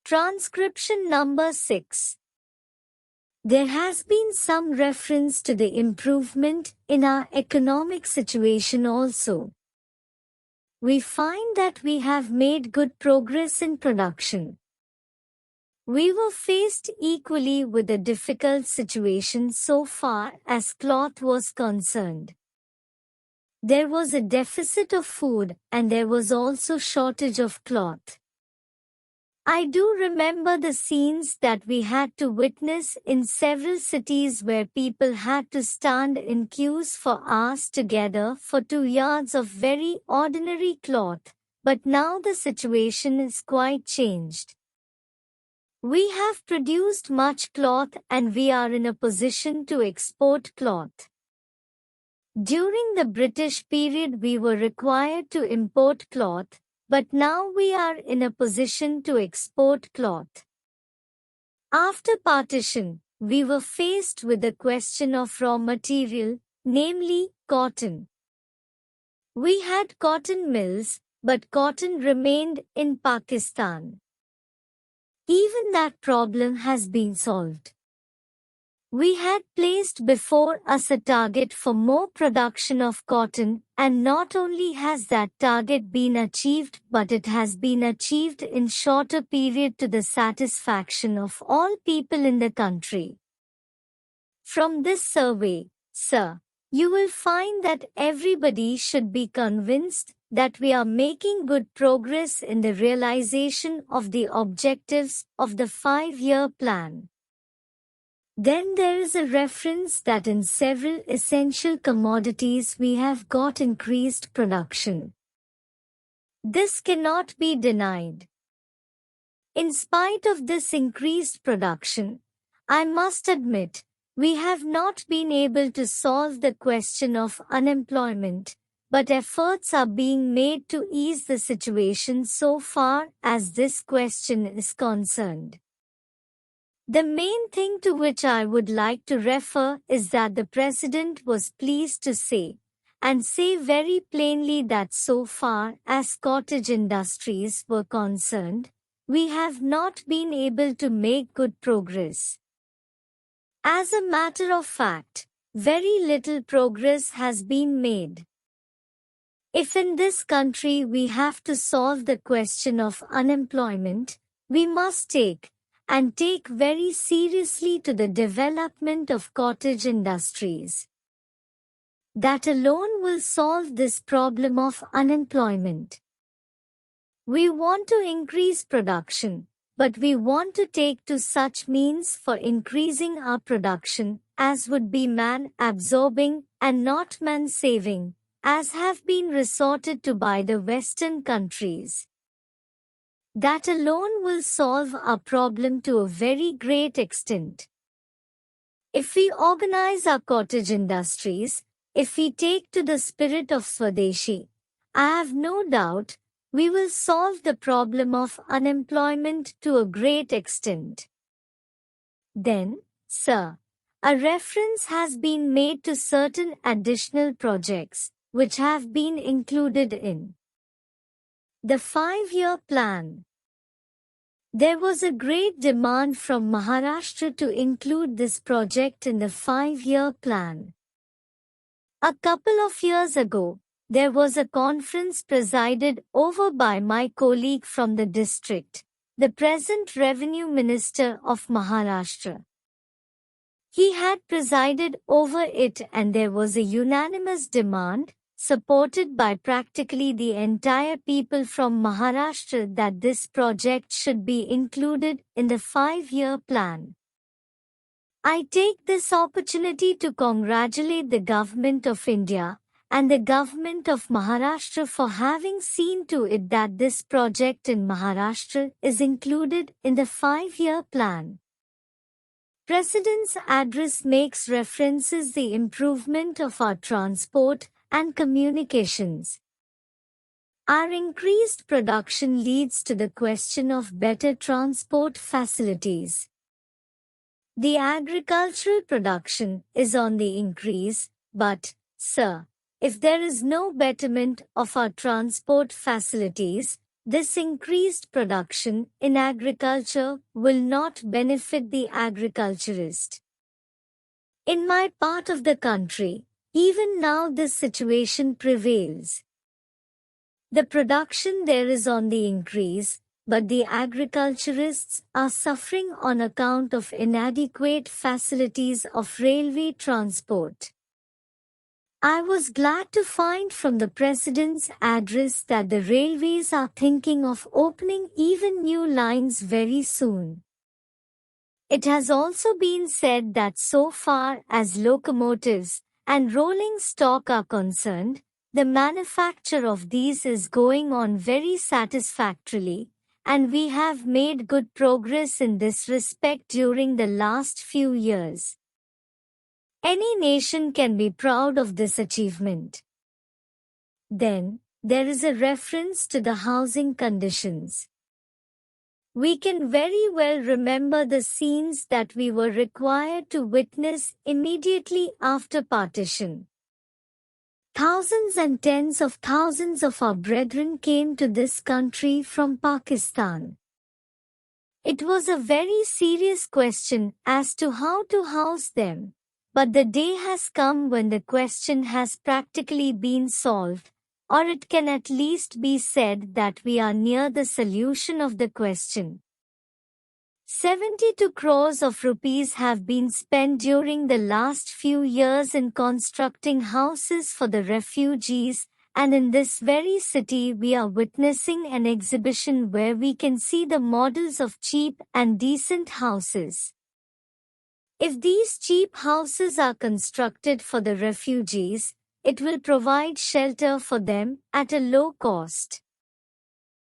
Transcription number 6. There has been some reference to the improvement in our economic situation also. We find that we have made good progress in production. We were faced equally with a difficult situation so far as cloth was concerned. There was a deficit of food and there was also shortage of cloth. I do remember the scenes that we had to witness in several cities where people had to stand in queues for hours together for 2 yards of very ordinary cloth, but now the situation is quite changed. We have produced much cloth and we are in a position to export cloth. During the British period we were required to import cloth, but now we are in a position to export cloth. After partition, we were faced with the question of raw material, namely cotton. We had cotton mills, but cotton remained in Pakistan. Even that problem has been solved. We had placed before us a target for more production of cotton, and not only has that target been achieved, but it has been achieved in shorter period to the satisfaction of all people in the country. From this survey, sir, you will find that everybody should be convinced that we are making good progress in the realization of the objectives of the 5-year plan. Then there is a reference that in several essential commodities we have got increased production. This cannot be denied. In spite of this increased production, I must admit, we have not been able to solve the question of unemployment, but efforts are being made to ease the situation so far as this question is concerned. The main thing to which I would like to refer is that the President was pleased to say, and say very plainly that so far as cottage industries were concerned, we have not been able to make good progress. As a matter of fact, very little progress has been made. If in this country we have to solve the question of unemployment, we must take very seriously to the development of cottage industries. That alone will solve this problem of unemployment. We want to increase production, but we want to take to such means for increasing our production as would be man-absorbing and not man-saving, as have been resorted to by the Western countries. That alone will solve our problem to a very great extent. If we organize our cottage industries, if we take to the spirit of Swadeshi, I have no doubt we will solve the problem of unemployment to a great extent. Then, sir, a reference has been made to certain additional projects, which have been included in the 5-year plan. There was a great demand from Maharashtra to include this project in the 5-year plan. A couple of years ago, there was a conference presided over by my colleague from the district, the present Revenue Minister of Maharashtra. He had presided over it and there was a unanimous demand, supported by practically the entire people from Maharashtra, that this project should be included in the 5-year plan. I take this opportunity to congratulate the Government of India and the Government of Maharashtra for having seen to it that this project in Maharashtra is included in the 5-year plan. President's address makes references the improvement of our transport and communications. Our increased production leads to the question of better transport facilities. The agricultural production is on the increase, but, sir, if there is no betterment of our transport facilities, This increased production in agriculture will not benefit the agriculturist. In my part of the country, even now this situation prevails. The production there is on the increase, but the agriculturists are suffering on account of inadequate facilities of railway transport. I was glad to find from the President's address that the railways are thinking of opening even new lines very soon. It has also been said that so far as locomotives and rolling stock are concerned, the manufacture of these is going on very satisfactorily, and we have made good progress in this respect during the last few years. Any nation can be proud of this achievement. Then, there is a reference to the housing conditions. We can very well remember the scenes that we were required to witness immediately after partition. Thousands and tens of thousands of our brethren came to this country from Pakistan. It was a very serious question as to how to house them, but the day has come when the question has practically been solved, or it can at least be said that we are near the solution of the question. 72 crores of rupees have been spent during the last few years in constructing houses for the refugees, and in this very city we are witnessing an exhibition where we can see the models of cheap and decent houses. If these cheap houses are constructed for the refugees, it will provide shelter for them at a low cost.